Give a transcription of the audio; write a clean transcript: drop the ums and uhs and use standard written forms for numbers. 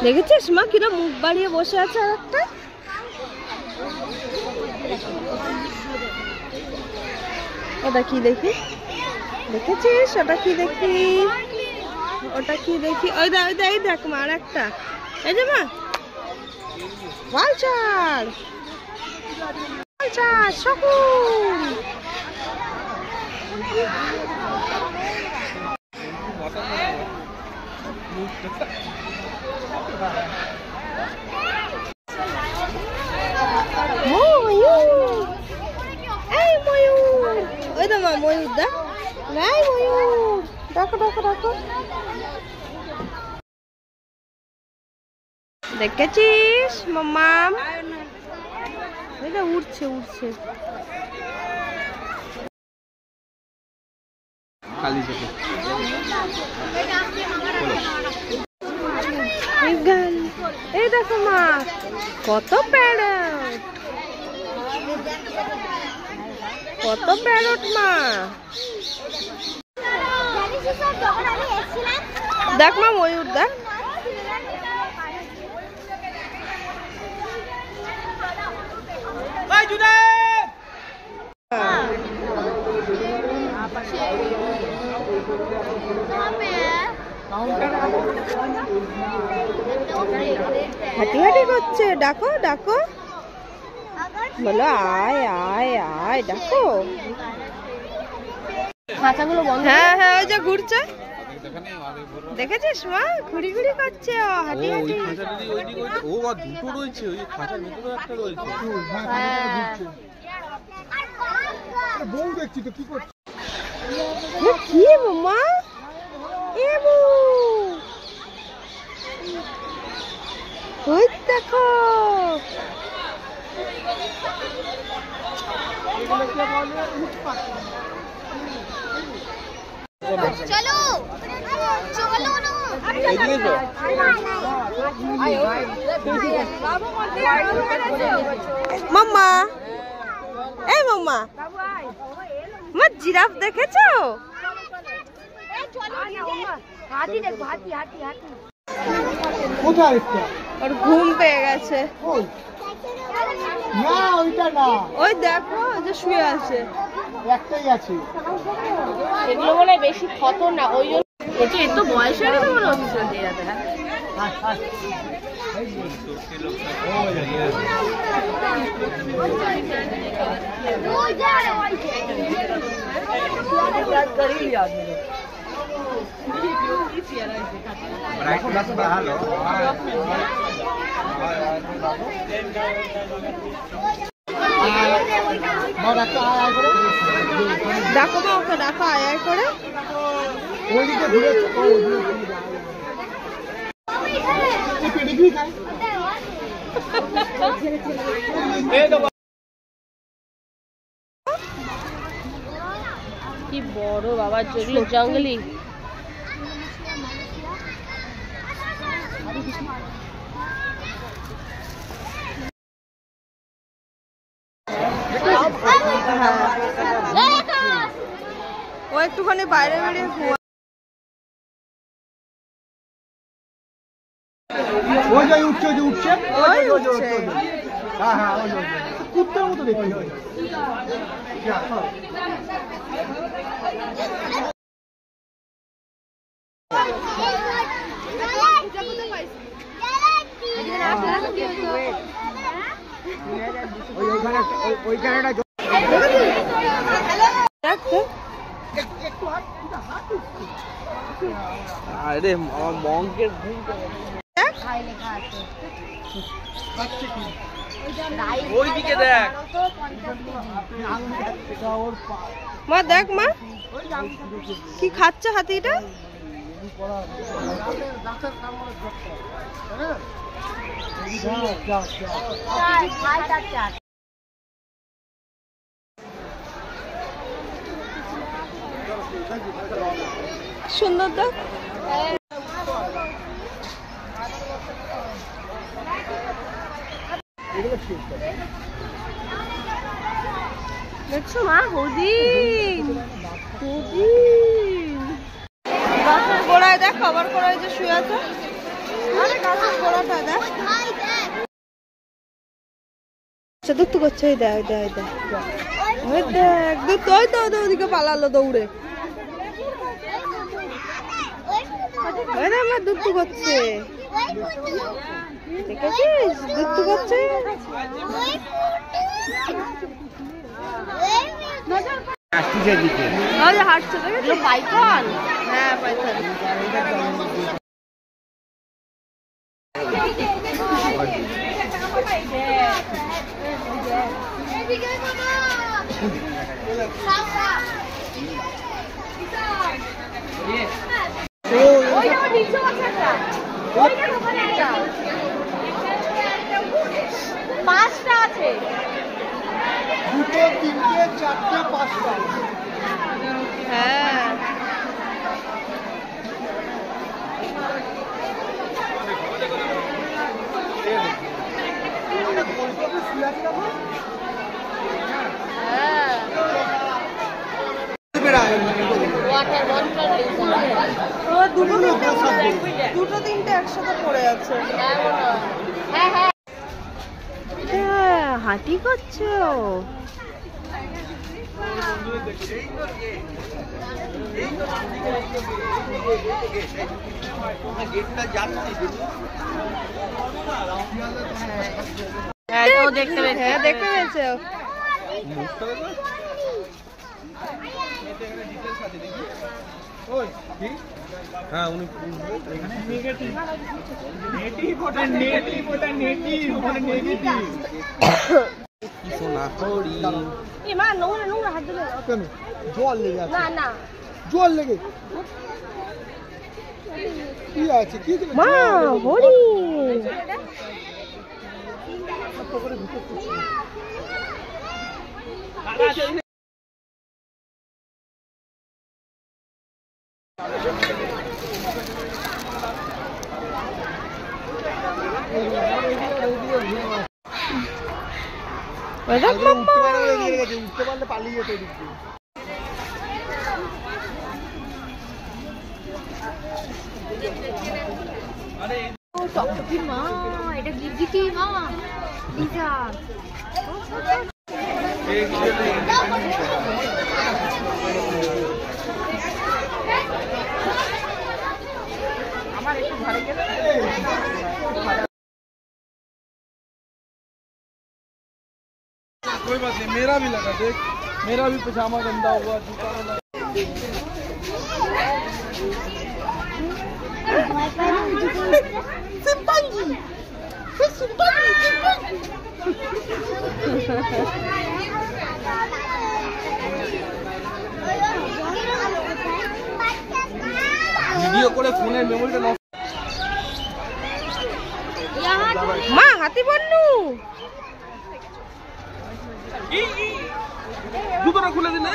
দেখেছিস মা কিরম মুখ বাড়িয়ে বসে আছে আর একটা? ওটা কি দেখি? দেখেছিস ওটা কি দেখি? ওটা কি দেখি? ওই দেখ মা আর একটা। এই যে মা ভালচার শকুন। ওই তো মা ময়ূর দেখ। নাই ময়ূর, দেখো দেখো দেখো। দেখেছিস মাম্মাম? এটা উঠছে উঠছে। এই দেখো মা কত প্যারট, কত প্যারট মা। দেখ মা ময়ূর দেখ। হাঁটি হাঁটি করছে, ডাকো ডাকো, বলো আয় আয় আয়, ডাকো। খাঁচাগুলো বন্ধ। হ্যাঁ হ্যাঁ ওই যে ঘুরছে, দেখেছিস মা? ঘুরি ঘুরি করছে হাঁটি হাঁটি। ও দুটো রয়েছে, ওই খাঁচার ভিতরে একটা রয়েছে। বউ দেখছি তো কি করছে? কি মামা? ওই দেখো চলো চলো না মাম্মা। এই মাম্মা, মা জিরাফ দেখেছো? ওর ঘুম পেয়ে গেছে। না ওইটা না, ওই দেখো যে শুয়ে আছে। একটাই আছে। এগুলো মনে হয় বেশি খতরনাক, ওই জন্য এত বয়স হয়ে গেছে মনে হচ্ছে। ডাকো মা ওকে, ডাকো আয় আয় করে। কি বড় বাবা, যেগুলো জঙ্গলি। ও একটুখানি বাইরে বেরিয়ে ঘুমা। ওই যে উঠছে, ওই যে উঠছে, ওই উঠছে। হ্যাঁ হ্যাঁ ওই কুত্তার মতো দেখি। ওইখানে আরে মঙ্কের ওই দিকে দেখ মা, দেখ মা কি খাচ্ছে হাতিটা। সুন্দর দেখ। দেখছো মা হদিন হদিন গাছের গোড়ায় দেখ কভার করা যে শুয়ে আছে আরে গাছের গোড়াটা দেখ আচ্ছা দুত্তু করছে ওই দেখ দেখ দেখ ওই দেখ দুত্তু ওই তো ওদিকে পালালো দৌড়ে ওই দেখ আমার দুত্তু করছে দেখেছিস দুত্তু করছে হাঁটছে দেখেছিস পাইথন হ্যাঁ পাইথন পাঁচটা আছে দুটো তিনটে চারটে পাঁচটা হ্যাঁ দুটো তিনটে একসাথে পড়ে আছে হাঁটি করছো দেখতে পেয়েছে হ্যাঁ উনি কেন জল লেগে আছে না না জল লেগে কি আছে কি মা হরি উঠতে পারলে পালিয়ে যেত এদিক দিয়ে মা এটা গিরগিটি মা দিদা আমার একটু ঘরে গেলে कोई बात नहीं मेरा भी लगा देख मेरा भी पजामा गंदा हुआ जूता वाला ভিডিও করে ফোনের মেমোরিটা নষ্ট মা হাতি বন্নু জুতোটা খুলে দিলে